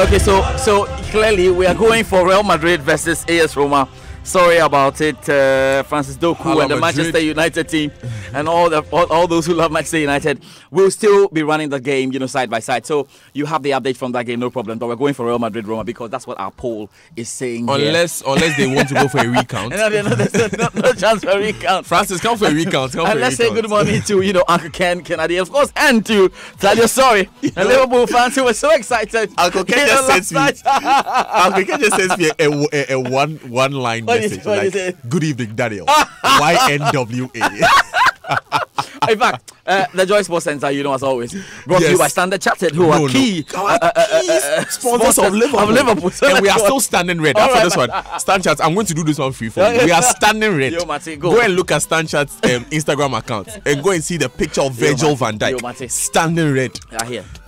Okay, so clearly we are going for Real Madrid versus AS Roma. Sorry about it, Francis Doku and the Manchester United team, and all those who love Manchester United. We'll still be running the game, side by side. So you have the update from that game, no problem. But we're going for Real Madrid Roma because that's what our poll is saying. Unless they want to go for a recount. There's no chance for a recount. Francis, come for a recount. And let's say good morning to Uncle Ken Kennedy, of course, and to Tadio Sorry, the Liverpool fans who were so excited. Uncle Ken just sends me a one line. Good evening, Daniel. YNWA. In fact, the Joy Sports Centre, as always, brought to you by Standard Chartered, who are key sponsors of Liverpool. And we are still standing red after this one. Standard Chartered, I'm going to do this one free for you. We are standing red. Go and look at Standard Chartered's Instagram account and go and see the picture of Virgil van Dijk standing red.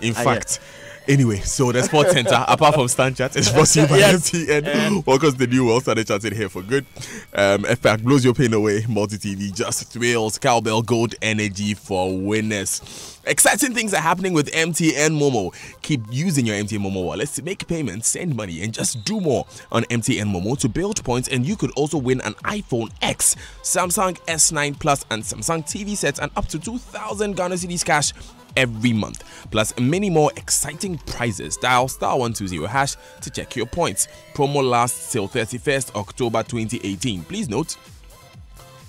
In fact. Anyway, so the Sports Center, apart from Stand Chat, is brought to you by MTN. Welcome to the new world. Started chatting here for good. FPAC blows your pain away. Multi-TV, just thrills. Cowbell Gold Energy for winners. Exciting things are happening with MTN Momo. Keep using your MTN Momo wallets to make payments, send money, and just do more on MTN Momo to build points. And you could also win an iPhone X, Samsung S9 Plus, and Samsung TV sets, and up to 2,000 Ghana cedis cash every month, plus many more exciting prizes. Dial *120# to check your points. Promo lasts till 31st October 2018. Please note,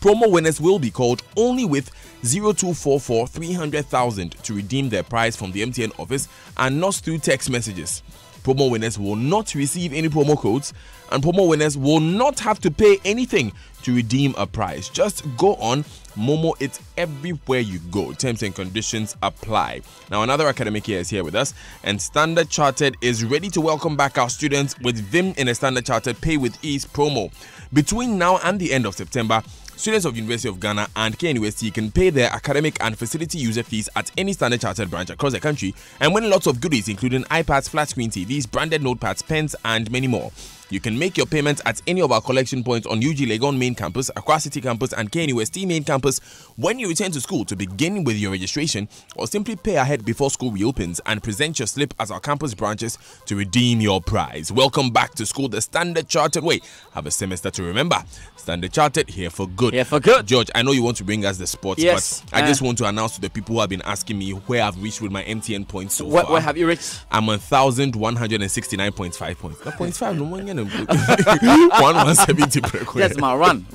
promo winners will be called only with 0244 300,000 to redeem their prize from the MTN office and not through text messages. Promo winners will not receive any promo codes, and promo winners will not have to pay anything to redeem a prize. Just go on Momo it everywhere you go. Terms and conditions apply. Now, another academic year is here with us, and Standard Chartered is ready to welcome back our students with Vim in a Standard Chartered Pay with Ease promo. Between now and the end of September, students of University of Ghana and KNUST can pay their academic and facility user fees at any Standard Chartered branch across the country and win lots of goodies, including iPads, flat screen TVs, branded notepads, pens, and many more. You can make your payments at any of our collection points on UG Legon Main Campus, Accra City Campus, and KNUST Main Campus when you return to school to begin with your registration, or simply pay ahead before school reopens and present your slip at our campus branches to redeem your prize. Welcome back to school the Standard Chartered way. Have a semester to remember. Standard Chartered, here for good. Here for good. George, I know you want to bring us the sports, but I just want to announce to the people who have been asking me where I've reached with my MTN points so far. Where have you reached? I'm on 1,169.5 points. 0.5, no one 170 per coin. Yes, man, run.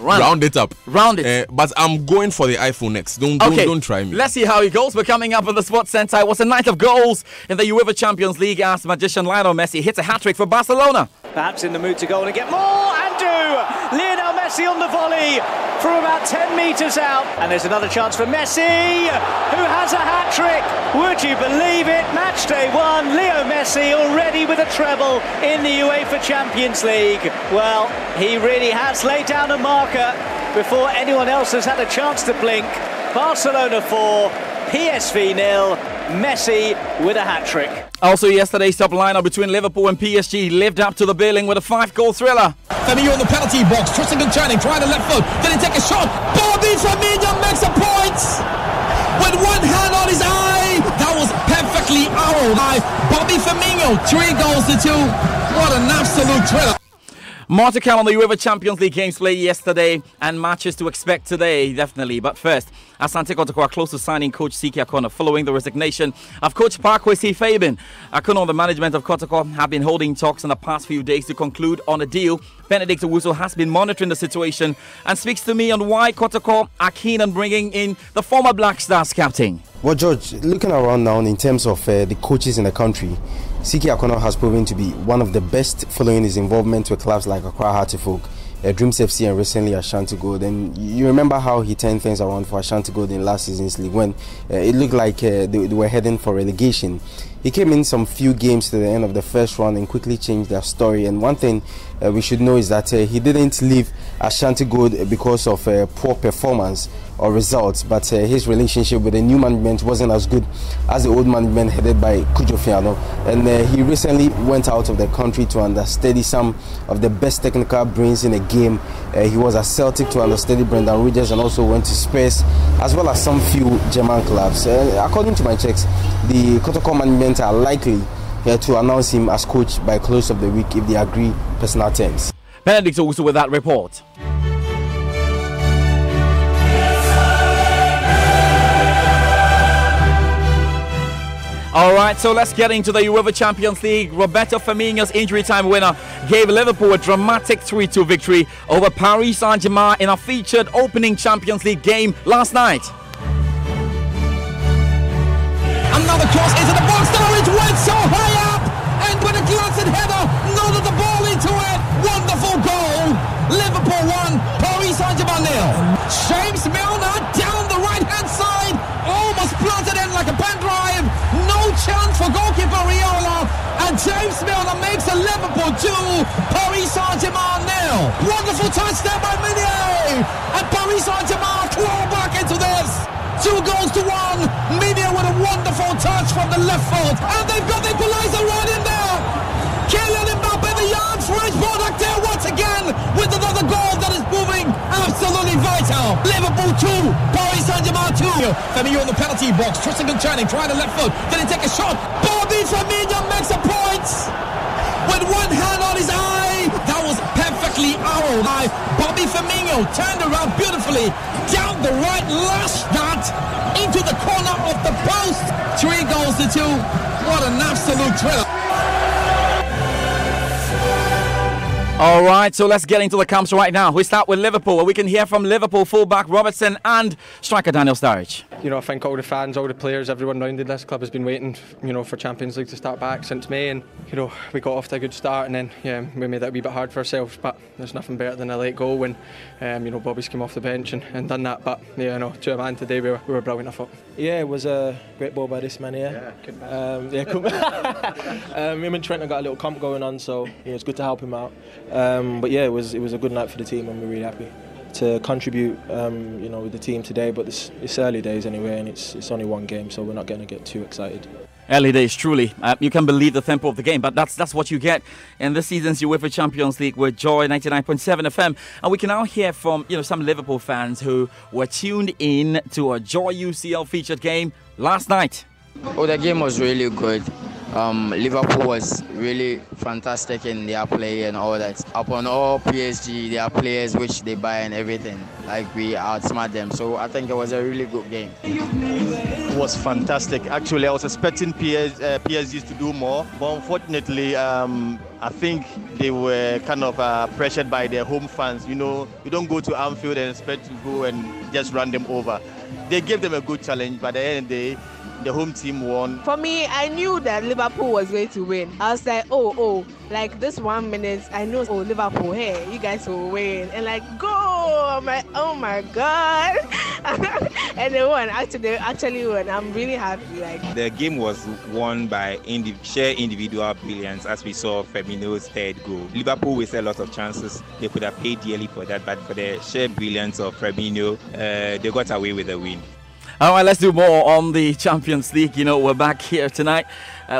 Round it up. But I'm going for the iPhone X. Don't try me. Let's see how it goes. We're coming up at the Sports Center. It was a night of goals in the UEFA Champions League as magician Lionel Messi hits a hat-trick for Barcelona. Perhaps in the mood to go on and get more, and do! Lionel Messi on the volley from about 10 metres out. And there's another chance for Messi, who has a hat-trick. Would you believe it? Match day one, Leo Messi already with a treble in the UEFA Champions League. Well, he really has laid down a marker before anyone else has had a chance to blink. Barcelona 4, PSV 0, Messi with a hat-trick. Also, yesterday's top lineup between Liverpool and PSG lived up to the billing with a 5-goal thriller. Firmino in the penalty box, twisting and turning, trying the left foot, then he take a shot. Bobby Firmino makes a point with one hand on his eye. That was perfectly arrowed by Bobby Firmino. 3 goals to 2. What an absolute thriller. More to come on the UEFA Champions League games played yesterday and matches to expect today, definitely. But first, Asante Kotoko are close to signing coach Siki Akono following the resignation of coach Parkwesi Fabin. Akono and the management of Kotoko have been holding talks in the past few days to conclude on a deal. Benedict Owusu has been monitoring the situation and speaks to me on why Kotoko are keen on bringing in the former Black Stars captain. Well, George, looking around now in terms of the coaches in the country, Siki Akono has proven to be one of the best following his involvement with clubs like Accra Hearty Folk, Dreams FC, and recently Ashanti Gold. And you remember how he turned things around for Ashanti Gold in last season's league when it looked like they were heading for relegation. He came in some few games to the end of the first round and quickly changed their story. And one thing we should know is that he didn't leave Ashanti Gold because of poor performance or results, but his relationship with the new management wasn't as good as the old management headed by Kujo Fiano. And he recently went out of the country to understudy some of the best technical brains in the game. He was at Celtic to understudy Brendan Rodgers and also went to Spurs as well as some few German clubs. According to my checks, the Kotoko management are likely to announce him as coach by close of the week if they agree personal terms. Benedict also with that report. All right, so let's get into the UEFA Champions League. Roberto Firmino's injury time winner gave Liverpool a dramatic 3-2 victory over Paris Saint-Germain in a featured opening Champions League game last night. Another cross into the box. It went so high up, and with a glancing header, nodded the ball into it. Wonderful goal. Liverpool 1, Paris Saint-Germain 0. James Milner down the right-hand side, almost planted in like a pen drive. No chance for goalkeeper Riola, and James Milner makes a Liverpool 2, Paris Saint-Germain 0. Wonderful touch there by Meunier, and Paris Saint-Germain claw back into this. 2 goals to 1. Meunier with a wonderful touch from the left foot, and they've got the equaliser right in there. Kylian Mbappe, the young French product there once again with another goal that is moving absolutely vital. Liverpool 2, Paris Saint-Germain 2. Firmino in the penalty box, twisting and turning, trying the left foot, then he take a shot. Bobby Firmino makes a point with one hand on his eye. That was perfectly arrowed by Bobby Firmino, turned around beautifully down the right, last shot into the corner of the post. 3 goals to 2. What an absolute thriller. All right, so let's get into the camps right now. We start with Liverpool, where we can hear from Liverpool fullback Robertson and striker Daniel Sturridge. You know, I think all the fans, all the players, everyone around in this club has been waiting, you know, for Champions League to start back since May, and you know, we got off to a good start, and then we made it a wee bit hard for ourselves. But there's nothing better than a late goal when you know, Bobby's came off the bench and done that. But yeah, you know, to a man today, we were brilliant, I thought. Yeah, it was a great ball by this man here. Him and Trent have got a little comp going on, so yeah, it's good to help him out. But yeah, it was a good night for the team, and we're really happy to contribute, you know, with the team today. But it's early days anyway, and it's only one game, so we're not going to get too excited. Early days, truly. You can believe the tempo of the game, but that's what you get in this season's UEFA Champions League with Joy 99.7 FM. And we can now hear from, you know, some Liverpool fans who were tuned in to a Joy UCL featured game last night. Oh, the game was really good. Liverpool was really fantastic in their play and all that. Upon all PSG, their players which they buy and everything, like we outsmart them. So I think it was a really good game. It was fantastic. Actually, I was expecting PSG to do more, but unfortunately, I think they were kind of pressured by their home fans. You know, you don't go to Anfield and expect to go and just run them over. They gave them a good challenge, but at the end of the day, the home team won. For me, I knew that Liverpool was going to win. I was like, like this 1 minute, I know, Liverpool, hey, you guys will win. And like, go! I'm like, oh my God. And they won. They actually won. I'm really happy. Like, the game was won by sheer individual brilliance, as we saw Firmino's third goal. Liverpool wasted a lot of chances. They could have paid dearly for that, but for the sheer brilliance of Firmino, they got away with the win. All right, let's do more on the Champions League. You know, we're back here tonight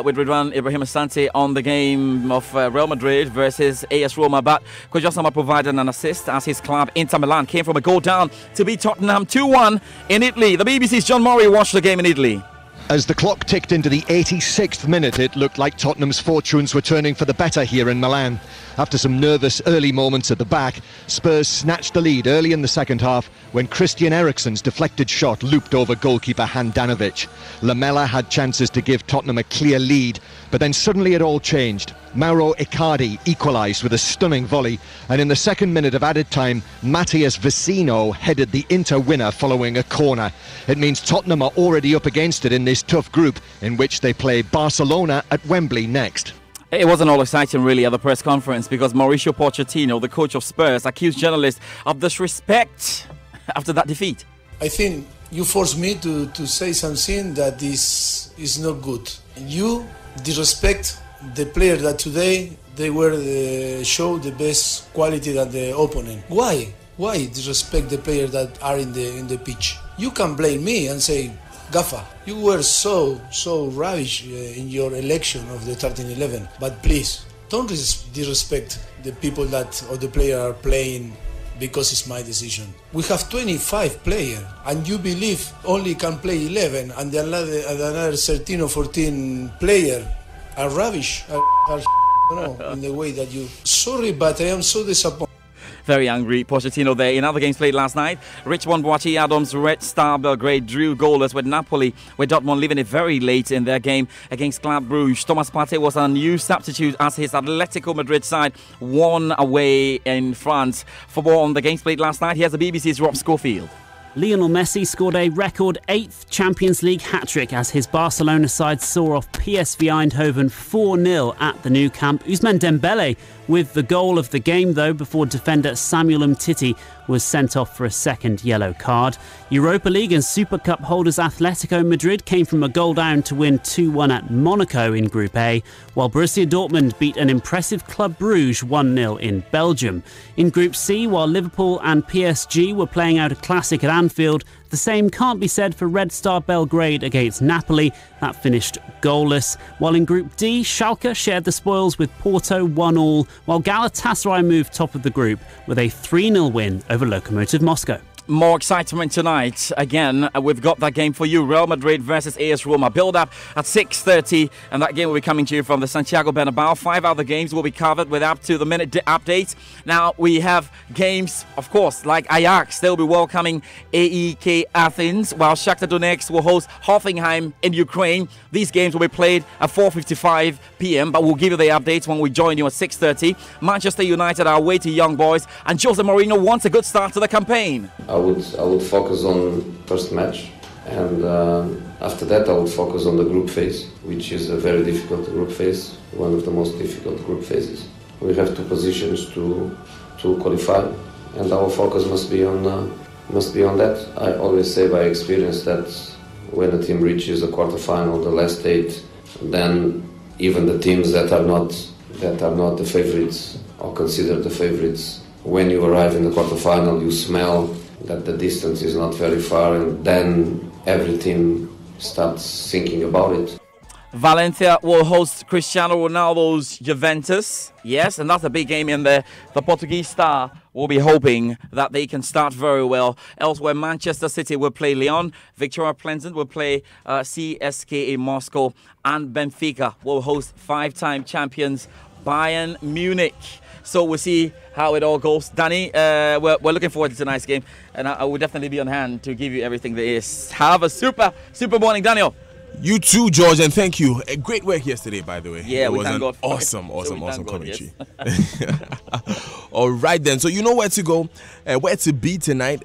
with Ridwan Ibrahim Asante on the game of Real Madrid versus AS Roma. But Coach Osama provided an assist as his club Inter Milan came from a goal down to beat Tottenham 2-1 in Italy. The BBC's John Murray watched the game in Italy. As the clock ticked into the 86th minute, it looked like Tottenham's fortunes were turning for the better here in Milan. After some nervous early moments at the back, Spurs snatched the lead early in the second half when Christian Eriksen's deflected shot looped over goalkeeper Handanovic. Lamela had chances to give Tottenham a clear lead, but then suddenly it all changed. Mauro Icardi equalised with a stunning volley, and in the second minute of added time, Matthias Vecino headed the Inter winner following a corner. It means Tottenham are already up against it in this tough group, in which they play Barcelona at Wembley next. It wasn't all exciting really at the press conference because Mauricio Pochettino, the coach of Spurs, accused journalists of disrespect after that defeat. I think you forced me to say something that is not good. You disrespect the player that today they were show the best quality than the opponent. Why disrespect the players that are in the pitch? You can blame me and say, Gaffa, you were so rubbish in your election of the starting 11. But please, don't disrespect the people or the player are playing because it's my decision. We have 25 players, and you believe only can play 11, and another 13 or 14 player are rubbish. In the way that you. Sorry, but I am so disappointed. Very angry Pochettino there. In other games played last night, Richmond Boachi Adams, Red Star Belgrade drew goalless with Napoli, with Dortmund leaving it very late in their game against Club Brugge. Thomas Partey was a new substitute as his Atletico Madrid side won away in France. For more on the games played last night, here's the BBC's Rob Schofield. Lionel Messi scored a record 8th Champions League hat-trick as his Barcelona side saw off PSV Eindhoven 4-0 at the Nou Camp. Ousmane Dembele with the goal of the game, though, before defender Samuel Umtiti was sent off for a second yellow card. Europa League and Super Cup holders Atletico Madrid came from a goal down to win 2-1 at Monaco in Group A, while Borussia Dortmund beat an impressive Club Brugge 1-0 in Belgium. In Group C, while Liverpool and PSG were playing out a classic at Anfield, the same can't be said for Red Star Belgrade against Napoli. That finished goalless. While in Group D, Schalke shared the spoils with Porto 1-1, while Galatasaray moved top of the group with a 3-0 win over Lokomotiv Moscow. More excitement tonight. Again, we've got that game for you. Real Madrid versus AS Roma. Build up at 6:30, and that game will be coming to you from the Santiago Bernabeu. 5 other games will be covered with up to the minute updates. Now, we have games, of course, like Ajax. They'll be welcoming AEK Athens, while Shakhtar Donetsk will host Hoffenheim in Ukraine. These games will be played at 4:55 p.m., but we'll give you the updates when we join you at 6:30. Manchester United are away to Young Boys, and Jose Mourinho wants a good start to the campaign. I would focus on first match, and after that I would focus on the group phase, which is a very difficult group phase, one of the most difficult group phases. We have 2 positions to qualify, and our focus must be on that. I always say by experience that when a team reaches a quarterfinal, the last 8, then even the teams that are not the favorites or considered the favorites, when you arrive in the quarterfinal, you smell that the distance is not very far, and then every team starts thinking about it. Valencia will host Cristiano Ronaldo's Juventus. Yes, and that's a big game in there. The Portuguese star will be hoping that they can start very well. Elsewhere, Manchester City will play Lyon. Victoria Plzen will play CSKA Moscow. And Benfica will host 5-time champions Bayern Munich. So we'll see how it all goes. Danny, we're looking forward to tonight's game, and I will definitely be on hand to give you everything there is. Have a super morning, Daniel. You too, George, and thank you. A great work yesterday, by the way. Yeah, it we was thank God. Awesome God, commentary. Yes. All right, then. So you know where to go, where to be tonight.